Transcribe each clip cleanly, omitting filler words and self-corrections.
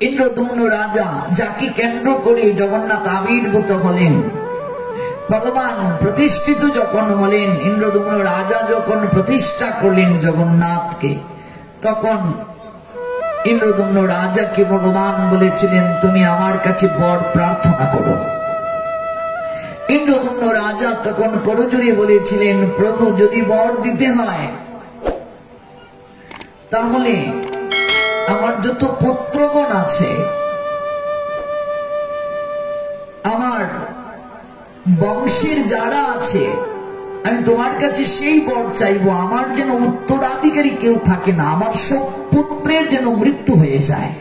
ইন্দ্রদুম্ন রাজা, যাকে কেন্দ্র করে জগন্নাথ আবির্ভূত হলেন, ভগবান প্রতিষ্ঠিত যখন হলেন, ইন্দ্রদুম্ন রাজা যখন প্রতিষ্ঠা করলেন জগন্নাথকে, তখন ইন্দ্রদুম্ন রাজাকে ভগবান বলেছিলেন, তুমি আমার কাছে বর প্রার্থনা করো। ইন্দ্রদুম্ন রাজা তখন করজোড়ে বলেছিলেন, প্রভু যদি বর দিতে হয় তাহলে আমার যত পুত্রগণ আছে, আমার বংশের যারা আছে, আমি তোমার কাছে সেই বর চাইবো, আমার যেন উত্তরাধিকারী কেউ থাকে না, আমার সব পুত্রের যেন মৃত্যু হয়ে যায়।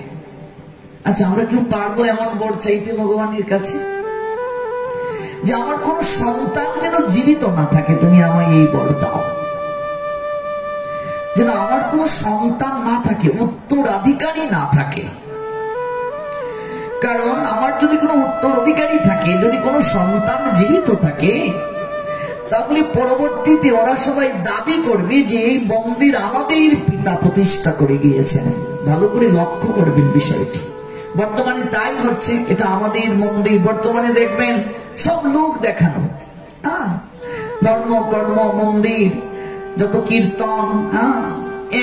আচ্ছা, আমরা কেউ পারবো এমন বর চাইতে ভগবানের কাছে যে আমার কোন সন্তান যেন জীবিত না থাকে, তুমি আমায় এই বর দাও, যেন আমার কোন সন্তান না থাকে, উত্তরাধিকারী না থাকে। কারণ আমার যদি কোনো উত্তরাধিকারী থাকে, যদি কোনো সন্তান জীবিত থাকে, তাহলে পরবর্তীতে ওরা সবাই দাবি করবে যে এই মন্দির আমাদের পিতা প্রতিষ্ঠা করে গিয়েছেন। ভালো করে লক্ষ্য করবেন বিষয়টি, বর্তমানে তাই হচ্ছে। এটা আমাদের মন্দির, বর্তমানে দেখবেন সব লোক দেখানো, ধর্ম কর্ম মন্দির, যত কীর্তন,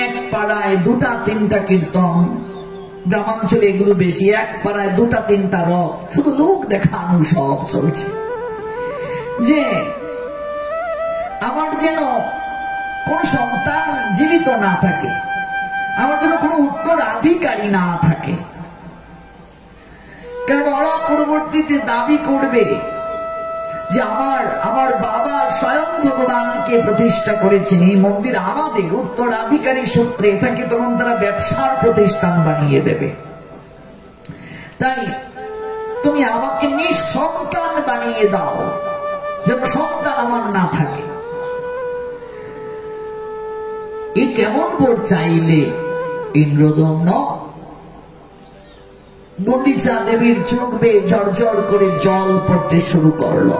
এক পাড়ায় দুটা তিনটা কীর্তন, গ্রামাঞ্চলে এগুলো বেশি, এক পাড়ায় দুটা তিনটা রথ, শুধু লোক দেখানো সব চলছে। যে আমার যেন কোন সন্তান জীবিত না থাকে, আমার যেন কোন উত্তরাধিকারী না থাকে, কারণ ওরা পরবর্তীতে দাবি করবে যে আমার বাবা স্বয়ং ভগবানকে প্রতিষ্ঠা করেছেন, এই মন্দির আমাদের উত্তরাধিকারী সূত্রে। এটাকে তখন তারা ব্যবসার প্রতিষ্ঠান বানিয়ে দেবে। তাই তুমি আমাকে নিঃসন্তান বানিয়ে দাও, যেন সন্তান আমার না থাকে। এ কেমন বর চাইলে ইন্দ্রদম্ন? গুন্ডিচা দেবীর চোখ বেয়ে ঝরঝর করে জল পড়তে শুরু করলো।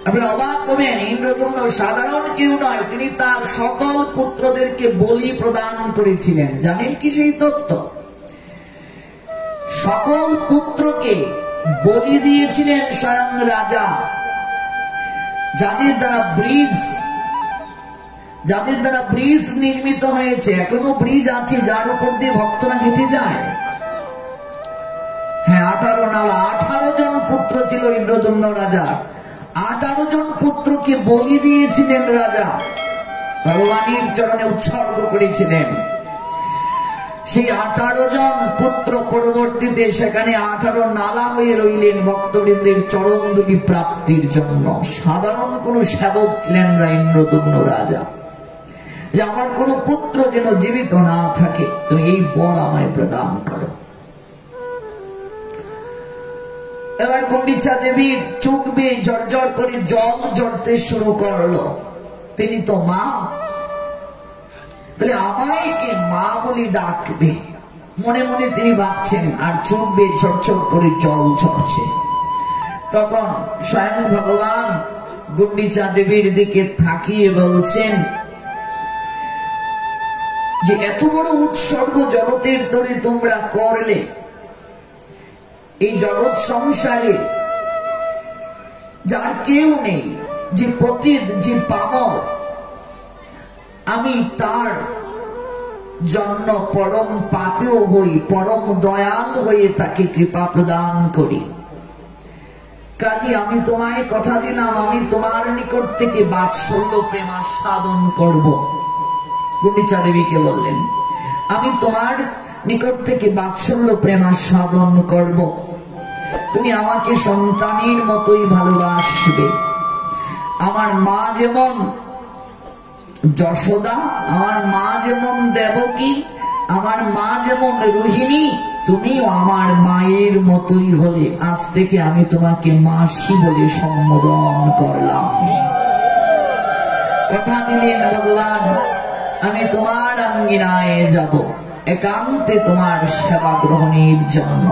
আপনি অবাক হবেন, ইন্দ্রদম্ন সাধারণ কেউ নয়, তিনি তার সকল পুত্রদেরকে বলি প্রদান করেছিলেন। জানেন কি সেই তত্ত্ব? সকল পুত্রকে বলি দিয়েছিলেন স্বয়ং রাজা। যাদের দ্বারা ব্রিজ নির্মিত হয়েছে, এখনো ব্রিজ আছে যার উপর দিয়ে ভক্তরা হেঁটে যায়। হ্যাঁ, 18 নালা, 18 জন পুত্র ছিল ইন্দ্রদম্ন রাজা। 18 জন পুত্রকে বলি দিয়েছিলেন রাজা, ভগবানের চরণে উৎসর্গ করেছিলেন। সেই 18 জন পুত্র পরবর্তীতে সেখানে 18 নালা হয়ে রইলেন ভক্তবৃন্দের চরণধুলি প্রাপ্তির জন্য। সাধারণ কোন সেবক ছিলেন না ইন্দ্রদম্ন রাজা, যে আমার কোন পুত্র যেন জীবিত না থাকে, তুমি এই বর আমায় প্রদান করো। এবার গুন্ডিচা দেবীর চোখ বেয়ে ঝরঝর করে জল ঝরতে শুরু করলো। তিনি তো মা, তাহলে আমায় কে মা বলে ডাকবে, মনে মনে তিনি ভাবছেন, আর চোখ বেয়ে ঝরঝর করে জল ঝরছে। তখন স্বয়ং ভগবান গুন্ডিচা দেবীর দিকে তাকিয়ে বলছেন যে এত বড় উৎসর্গ জগতের তরে তোমরা করলে, এই জগৎ সংসারে যার কেউ নেই, যে পতিত, যে পামর, আমি তার জন্য পরম পাতেও হই, পরম দয়াল হয়ে তাকে কৃপা প্রদান করি। কাজে আমি তোমায় কথা দিলাম, আমি তোমার নিকট থেকে বাৎসল্য প্রেম সাধন করব। গুন্ডিচা দেবীকে বললেন, আমি তোমার নিকট থেকে বাৎসল্য প্রেম সাধন করব, তুমি আমাকে সন্তানের মতোই ভালোবাসবে। আমার মা যেমন যশোদা, আমার মা যেমন দেবকী, আমার মা যেমন রোহিণী, তুমিও আমার মায়ের মতোই হলে। আজ থেকে আমি তোমাকে মাসি বলে সম্বোধন করলাম। কথা দিলেন ভগবান, আমি তোমার আঙ্গিনায় যাব একান্তে তোমার সেবা গ্রহণের জন্য।